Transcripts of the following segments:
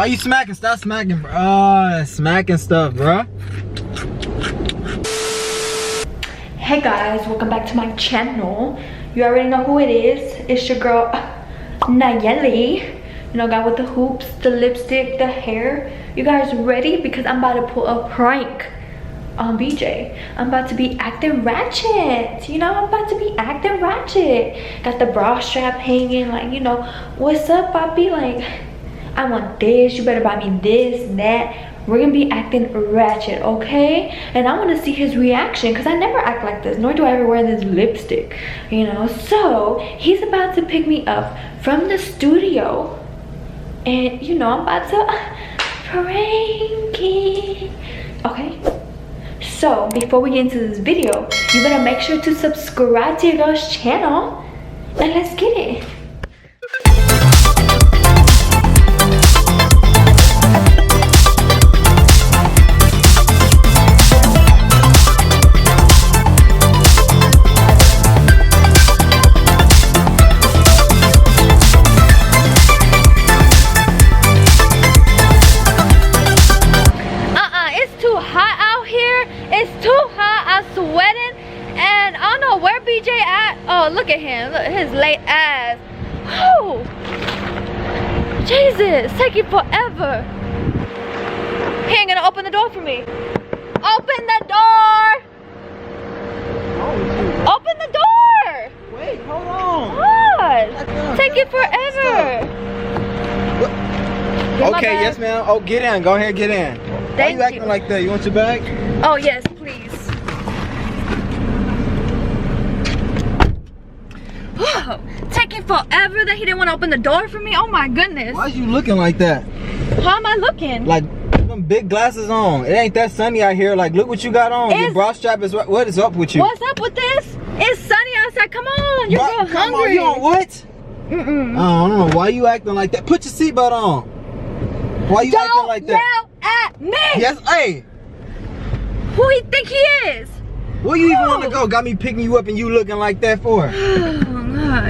Why you smacking? Stop smacking, bro. Smacking stuff, bro. Hey guys, welcome back to my channel. You already know who it is. It's your girl Nayeli. You know, guy with the hoops, the lipstick, the hair. You guys ready? Because I'm about to pull a prank on BJ. I'm about to be acting ratchet. You know, I'm about to be acting ratchet. Got the bra strap hanging, like, you know, what's up, papi? Like, I want this, you better buy me this, that. We're gonna be acting ratchet, okay? And I want to see his reaction because I never act like this, nor do I ever wear this lipstick, you know? So he's about to pick me up from the studio, and you know, I'm about to prank it, okay? So before we get into this video, you better make sure to subscribe to your girl's channel, and let's get it. Oh, look at him. Look at his late ass. Oh, Jesus, taking forever. He ain't gonna open the door for me. Open the door. Open the door. Wait, hold on. God, taking forever. Okay, yes ma'am. Oh, get in. Go ahead, get in. Why you acting like that? You want your bag? Oh, yes, please. Taking forever that he didn't want to open the door for me. Oh my goodness. Why is you looking like that? How am I looking? Like them big glasses on. It ain't that sunny out here. Like, look what you got on. Your bra strap is what is up with you? What's up with this? It's sunny outside. Come on, you're real hungry. Come on, you on what? I don't know. Why you acting like that? Put your seatbelt on. Why you acting like that? Don't yell at me. Yes, hey. Who he think he is? Where you even want to go? Got me picking you up and you looking like that for?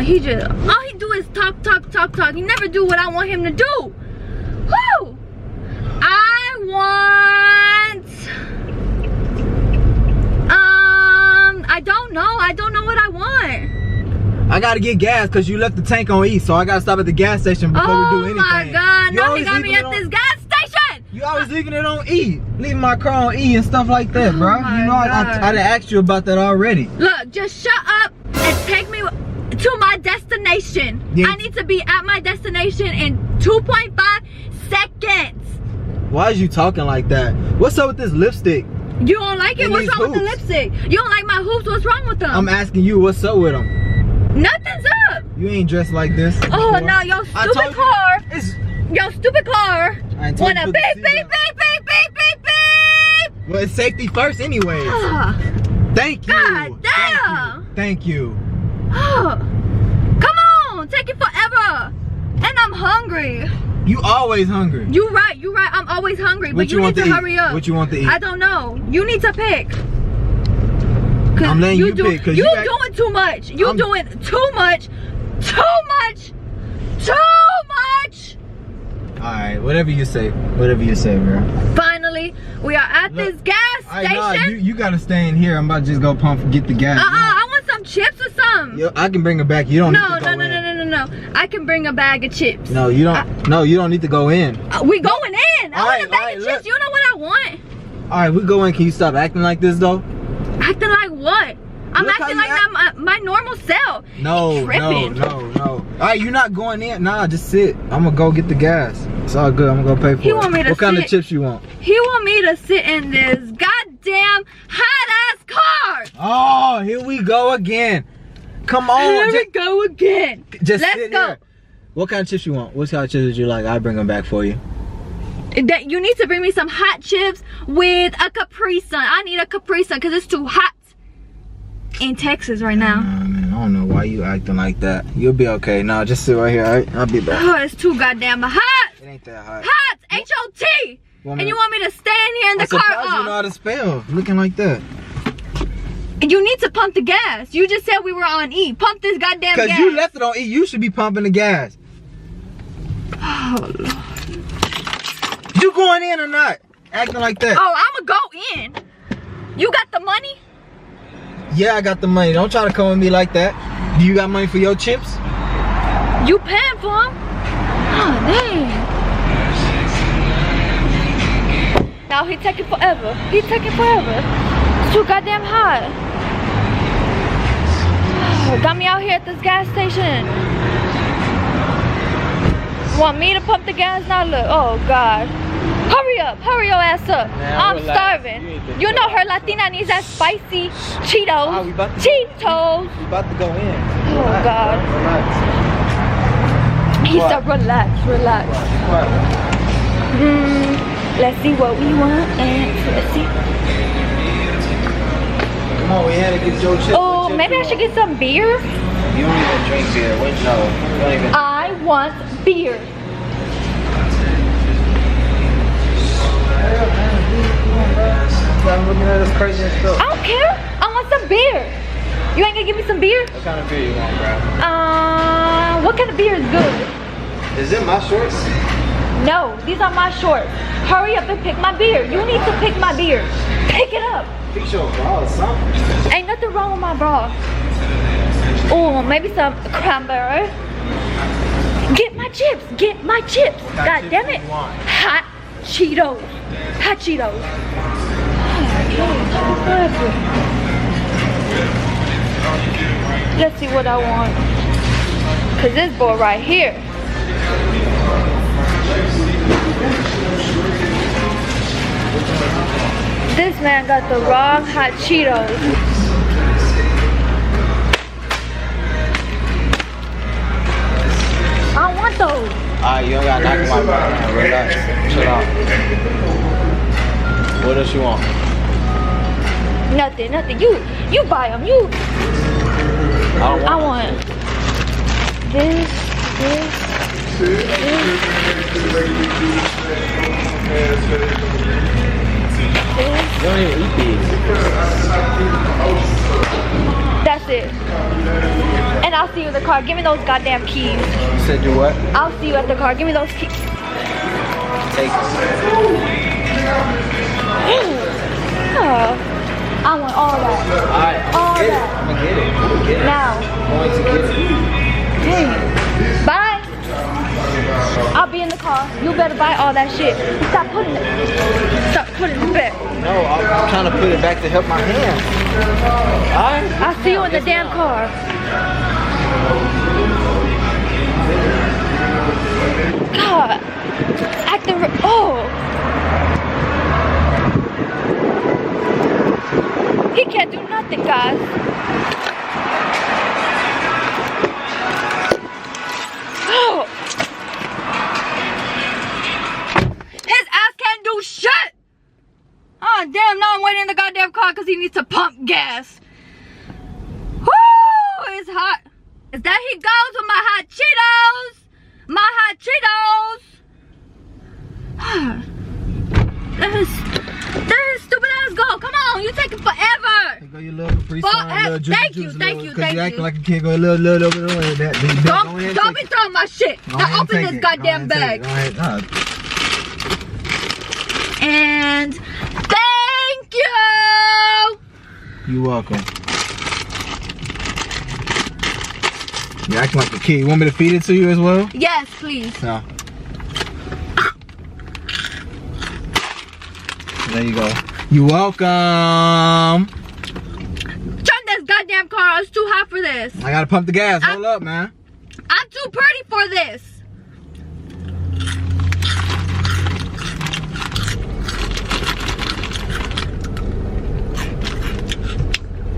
He just, all he do is talk. He never do what I want him to do. Woo! I don't know what I want. I gotta get gas because you left the tank on E, so I gotta stop at the gas station before we do anything. Oh my God, now he got me at this gas station. You always leaving it on E. Leaving my car on E and stuff like that, bro. You know, I done asked you about that already. Look, just shut up and take me to my destination. Yeah. I need to be at my destination in 2.5 seconds. Why is you talking like that? What's up with this lipstick? You don't like it? What's wrong with the lipstick? You don't like my hoops? What's wrong with them? I'm asking you, what's up with them? Nothing's up. You ain't dressed like this before. Oh, no, your stupid car. Your stupid car. Wanna beep. Well, it's safety first anyways. Thank you. God damn. Thank you. Come on, take it forever. And I'm hungry. You always hungry. You right. I'm always hungry, but you need to hurry up. What you want to eat? I don't know. You need to pick. I'm letting you pick. You doing too much. You doing too much. Alright, whatever you say. Whatever you say, bro. Finally, we are at this gas station. Nah, you gotta stay in here. I'm about to just go pump get the gas. I want some chips or something. Yo, I can bring it back. You don't need to go in. No. I can bring a bag of chips. No, you don't. No, you don't need to go in. We going in. I want a bag of chips. You know what I want. Alright, we go in. Can you stop acting like this though? Acting like what? I'm acting like my normal self. No. Alright, you're not going in. Nah, just sit. I'm gonna go get the gas. It's all good. I'm gonna go pay for it. Want me to what kind of chips you want? He want me to sit in this goddamn hot ass car. Oh, here we go again. Come on. Here we go again. Just let's go. Here. What kind of chips you want? What kind of chips would you like? I'll bring them back for you. You need to bring me some hot chips with a Capri Sun. I need a Capri Sun because it's too hot in Texas right now. Man, I don't know why you acting like that. You'll be okay. No, just sit right here, alright? I'll be back. Oh, it's too goddamn hot. It ain't that hot. Hot! H-O-T! And you want me to stay in here in the car? I'm surprised you know how to spell. Looking like that. You need to pump the gas. You just said we were on E. Pump this goddamn gas. Because you left it on E. You should be pumping the gas. Oh, Lord. You going in or not? Acting like that. Oh, I'ma go in. You got the money? Yeah, I got the money. Don't try to come with me like that. Do you got money for your chips? You paying for them? Oh, dang. Now he taking forever. He taking forever. It's too goddamn hot. Got me out here at this gas station. Want me to pump the gas now? Look, oh God. Hurry up, hurry your ass up. Man, I'm starving. You know her Latina needs that spicy Cheetos. Cheetos. We about to go in. Oh God. He said relax, relax. Let's see what we want and let's see. Come on, we had to get your chips. Oh, maybe I should get some beer. You don't even drink beer. Wait, no. You don't even. I want beer. I'm looking at this crazy stuff. I don't care. I want some beer. You ain't gonna give me some beer? What kind of beer you want, bro? What kind of beer is good? Is it my shorts? No, these are my shorts. Hurry up and pick my beer. You need to pick my beer. Pick it up. Pick your bra or something. Ain't nothing wrong with my bra. Oh, maybe some cranberry. Get my chips. Get my chips. God damn it. Hot Cheetos. Hot Cheetos. Let's see what I want. Cause this boy right here. This man got the wrong hot Cheetos. I don't want those. Alright, you don't gotta knock him out, bro. Relax. Chill out. What else you want? Nothing, nothing. You buy them. You. I want this. You don't even eat these. That's it. And I'll see you in the car. Give me those goddamn keys. You said do what? I'll see you at the car. Give me those keys. Take them. Oh, I want all that. Alright, All get that. it. I'm gonna get it. I'm gonna get it. Now. I'm going to get it. Dang. Bye. I'll be in the car. You better buy all that shit. Stop putting it. Stop putting it back. No, I'm trying to put it back to help my hand. Alright? I'll see you in the damn car. God. Oh. He can't do nothing, guys. Oh. His ass can't do shit. Oh, damn, now I'm waiting in the goddamn car because he needs to pump gas. Woo, it's hot. There he goes with my hot Cheetos. My hot Cheetos. Let his stupid ass go. Come on, you taking forever. Go your little Capri Sun, little juice, thank you. Cause you acting like you can't go a little bit away. Don't be throwing my shit. Now open this goddamn bag. And thank you. You're welcome. You're acting like a kid. You want me to feed it to you as well? Yes, please. No. There you go. You're welcome. Turn this goddamn car. It's too hot for this. I gotta pump the gas. Hold up, man. I'm too pretty for this.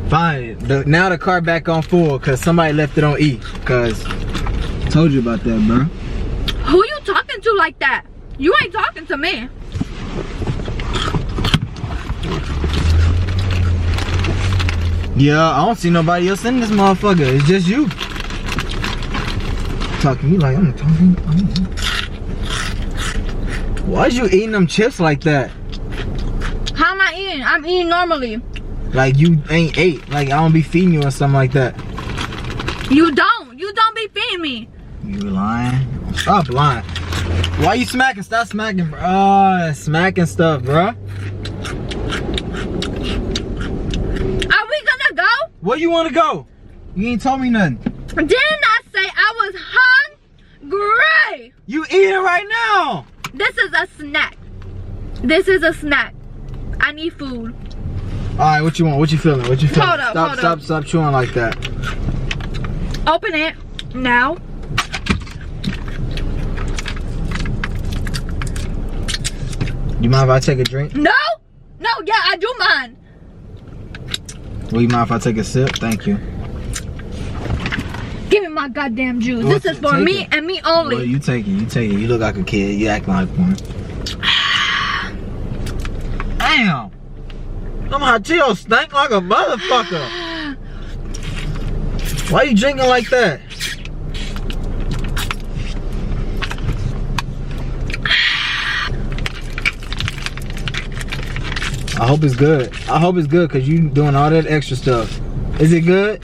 Fine. Now the car back on full because somebody left it on E. Because I told you about that, bro. Who you talking to like that? You ain't talking to me. Yeah, I don't see nobody else in this motherfucker. It's just you. Talking to me like I'm talking. Why's you eating them chips like that? How am I eating? I'm eating normally. Like you ain't ate. Like I don't be feeding you or something like that. You don't. You don't be feeding me. You lying? Stop lying. Why you smacking? Stop smacking, bro. Oh, smacking stuff, bro. Are we gonna go? Where you want to go? You ain't told me nothing. Didn't I say I was hungry? You eating right now. This is a snack. This is a snack. I need food. All right, what you want? What you feeling? What you feeling? Hold up, Stop chewing like that. Open it now. You mind if I take a drink? No, yeah, I do mind. Will you mind if I take a sip? Thank you. Give me my goddamn juice. This is for me and me only. Well, you take it. You look like a kid. You acting like one. Damn. Them hot Cheetos stink like a motherfucker. Why you drinking like that? I hope it's good. I hope it's good because you doing all that extra stuff. Is it good?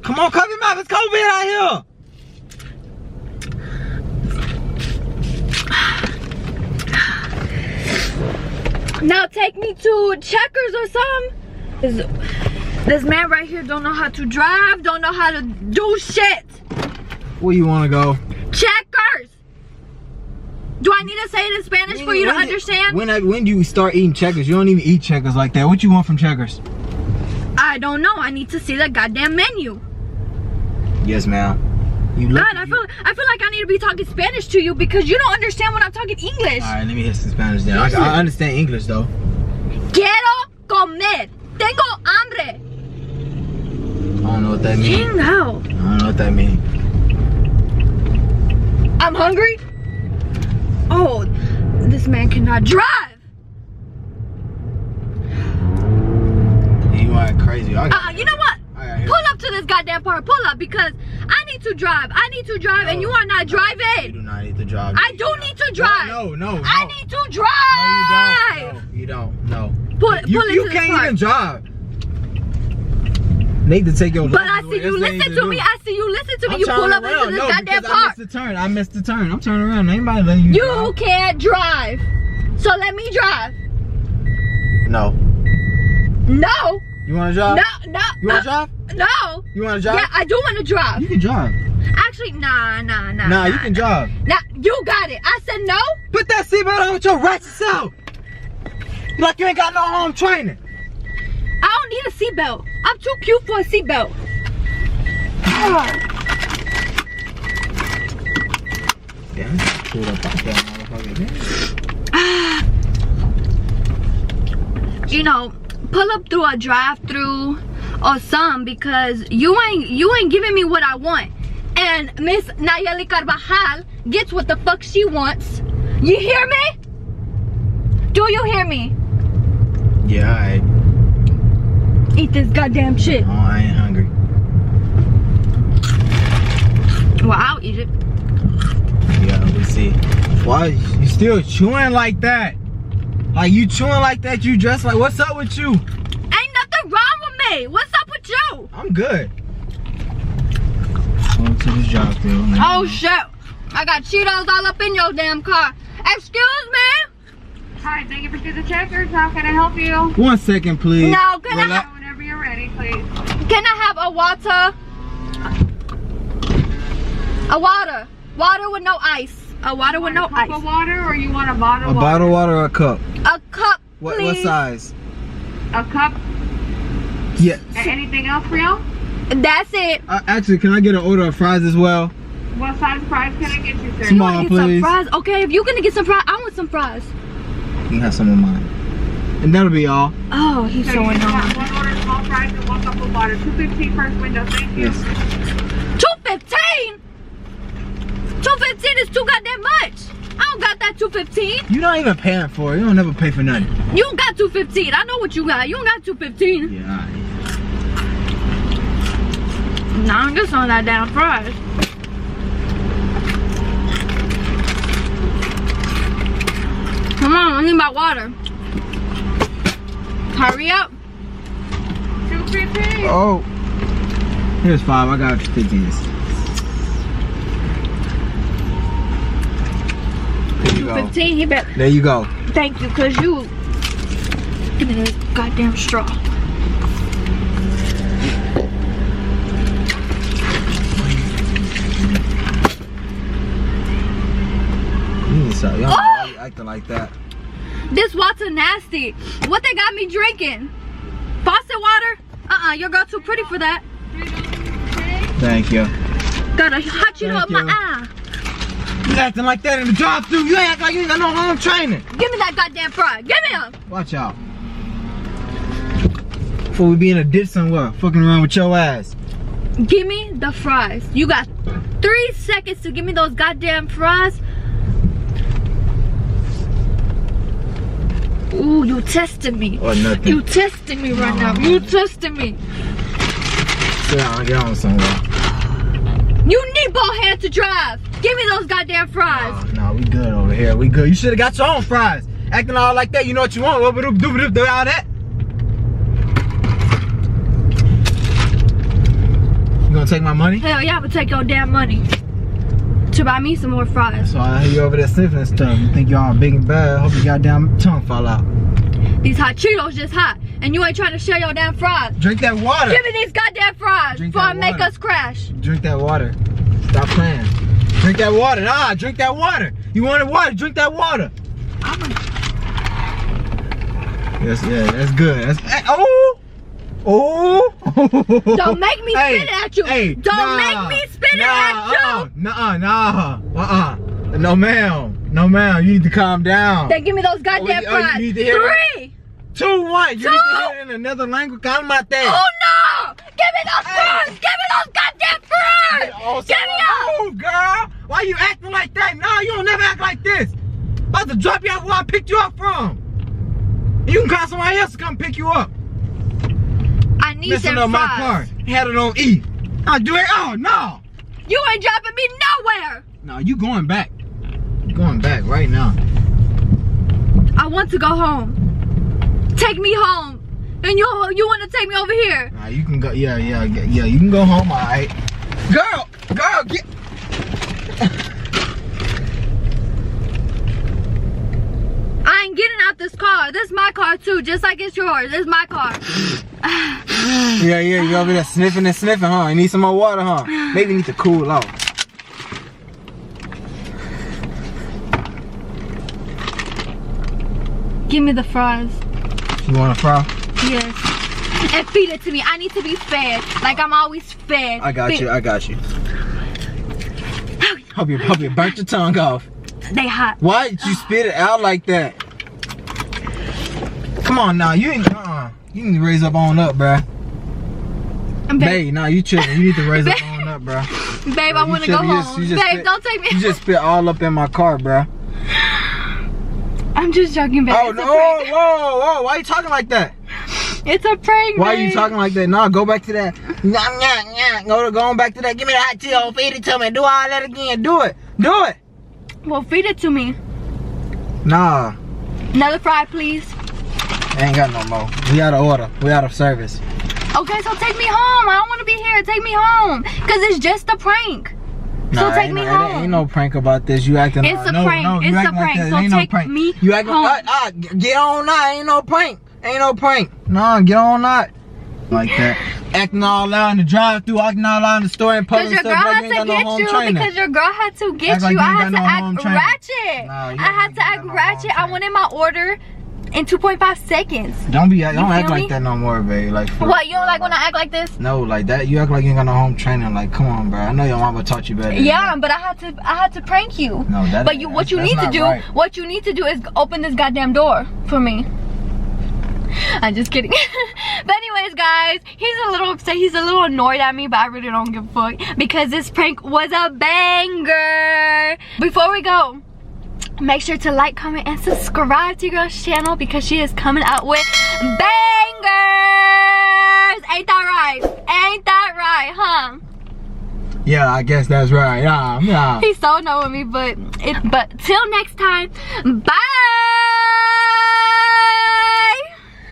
Come on, cover your mouth. It's COVID out here. Now take me to Checkers or something. This man right here don't know how to drive, don't know how to do shit. Where you want to go? Checkers. Do I need to say it in Spanish for you to understand? When do you start eating Checkers? You don't even eat Checkers like that. What you want from Checkers? I don't know. I need to see the goddamn menu. Yes, ma'am. God, I feel like I need to be talking Spanish to you because you don't understand when I'm talking English. All right, let me hear some Spanish then. I understand English though. Quiero comer. Tengo hambre. I don't know what that means. No. I don't know what that means. I'm hungry. Oh, this man cannot drive. You are crazy. You know what? Pull up to this goddamn part. Pull up because I need to drive. I need to drive, and you are not driving. You do not need to drive. I do need to drive. No. I need to drive. No, you don't. No. You can't even drive. Need to take your. But I see you listen to me. I see you listen to me. You pull up into this goddamn part. I missed the turn. I'm turning around. Anybody letting you drive? You can't drive. So let me drive. No. No. You want to drive? No. You want to drive? No. You want to drive? Yeah, I do want to drive. You can drive. Actually, nah. Nah, you can drive. Nah, you got it. I said no. Put that seatbelt on with your ratchet self. Like you ain't got no home training. I don't need a seatbelt. I'm too cute for a seatbelt. Yeah, pulled up off that motherfucker. You know, pull up through a drive-through or something because you ain't giving me what I want. And Miss Nayeli Carbajal gets what the fuck she wants. You hear me? Do you hear me? Yeah, alright. Eat this goddamn shit. Oh, I ain't hungry. Well, I'll eat it. Yeah, we see. Why you still chewing like that? Like you chewing like that? You dressed like? What's up with you? Ain't nothing wrong with me. What's up with you? I'm good. Going to this drive-thru. Oh shit! I got Cheetos all up in your damn car. Excuse me. Hi, thank you for choosing Checkers. How can I help you? 1 second, please. No, can I have, Whenever you're ready, please. can I have a water? A water. Water with no ice. A water with no ice. A cup of water, or you want a bottle of A water? bottle of water or a cup? A cup, What please. size? A cup? Yeah. Anything else for you? That's it. Actually, can I get an order of fries as well? What size fries can I get you, sir? Small. You wanna get please. some fries? Okay, if you're gonna get some fries, I want some fries. You can have some of mine. And that'll be all. Oh, he's So so you annoying. got one order of small fries and one cup of water. $2.15 first window. Thank you. Yes. 215? 215 is too goddamn much. I don't got that 215. You're not even paying for it. You don't never pay for nothing. You don't got 215. I know what you got. You don't got 215. Yeah, alright. Nah, I'm just on that damn fries. Come on, I need my water. Hurry up. $2.15. Oh. Here's 5. I got 15. 15. He better. There you go. Thank you, cause you. Give me this goddamn straw. So, y'all know why you acting like that. This water nasty. What they got me drinking? Faucet water? Your girl too pretty for that. Thank you. Got a hot Cheeto up my eye. You acting like that in the drive-thru. You ain't act like you ain't got no home training. Give me that goddamn fry. Give me them. Watch out. Before we be in a ditch somewhere, fucking around with your ass. Give me the fries. You got 3 seconds to give me those goddamn fries. Ooh, you testing me. Or nothing. You testing me right now. You testing me. Sit down, get on somewhere. You need bald head to drive. Give me those goddamn fries. Nah, we good over here. We good. You should have got your own fries. Acting all like that, you know what you want. Do all that. You gonna take my money? Hell yeah, I'm gonna take your damn money to buy me some more fries. So I hear you over there sniffing and stuff. You think y'all big and bad. Hope your goddamn tongue fall out. These hot Cheetos just hot, and you ain't trying to share your damn fries. Drink that water. Give me these goddamn fries before I make us crash. Drink that water. Stop playing. Drink that water. Nah, drink that water. You wanted water, drink that water. Yes, yeah, that's good. That's, oh! Oh! Don't make me spit it at you. Hey, Don't make me spit it at you. No, ma'am. No, ma'am. You need to calm down. Then give me those goddamn fries. You need to hear 3, 2, 1. You 2. need to hear it in another language. Calm out there. Oh no! Give me those fries. Give me those goddamn fries. Give me them. Oh, girl. Why you acting like that? No, you don't never act like this. I'm about to drop you off where I picked you up from. You can call somebody else to come pick you up. I need Messing them up fries. my car. Had it on E. I'll do it. Oh, no. You ain't dropping me nowhere. No, you going back. You're going back right now. I want to go home. Take me home. And you want to take me over here? Nah, you can go. Yeah. You can go home, all right. Girl, get. I ain't getting out this car. This is my car too, just like it's yours. This is my car. Yeah, you over there sniffing, huh? You need some more water, huh? Maybe you need to cool off. Give me the fries. You want a fry? Yes. And feed it to me. I need to be fed. Like I'm always fed. I got you. Hope you burnt your tongue off. They hot. Why did you spit it out like that? Come on now, you ain't you need to raise up on up, bruh. Babe, nah, you tripping. You need to raise up on up, bruh. Babe, I wanna go home. Babe, don't take me. You just spit all up in my car, bruh. I'm just joking, babe. Oh no, whoa, why you talking like that? It's a prank, Why are babe. you talking like that? Nah, go back to that. Going back to that. Give me the hot Cheeto, feed it to me. Do all that again. Do it. Well, feed it to me. Nah. Another fry, please. I ain't got no more. We out of order. We out of service. Okay, so take me home. I don't want to be here. Take me home. Because it's just a prank. So take me home. Ain't no prank about this. You acting It's a prank. It's a prank. So take me You acting home. get on that. Ain't no prank. Nah, get on that. Like that. Acting all loud in the drive-thru, acting all loud in the store and public Because your stuff girl like had you to ain't got no get home you. training. Because your girl had to get Act like you. you I ain't had got to no act home training. ratchet. Nah, you I had ain't to got act no home ratchet. I training. wanted my order in 2.5 seconds. Don't feel act me? like that no more, babe. Like What, you don't like when I act like this? No, like that. You act like you ain't got no home training. Like, come on, bro. I know your mama taught you better. than Yeah, that. but I had to prank you. No, that. But what you need to do, right. what you need to do is open this goddamn door for me. I'm just kidding. But anyways, guys, he's a little upset. He's a little annoyed at me, but I really don't give a fuck because this prank was a banger. Before we go, make sure to like, comment, and subscribe to your girl's channel because she is coming out with bangers. Ain't that right? Ain't that right, huh? Yeah, I guess that's right. Yeah. He's so annoyed with me, but till next time, bye.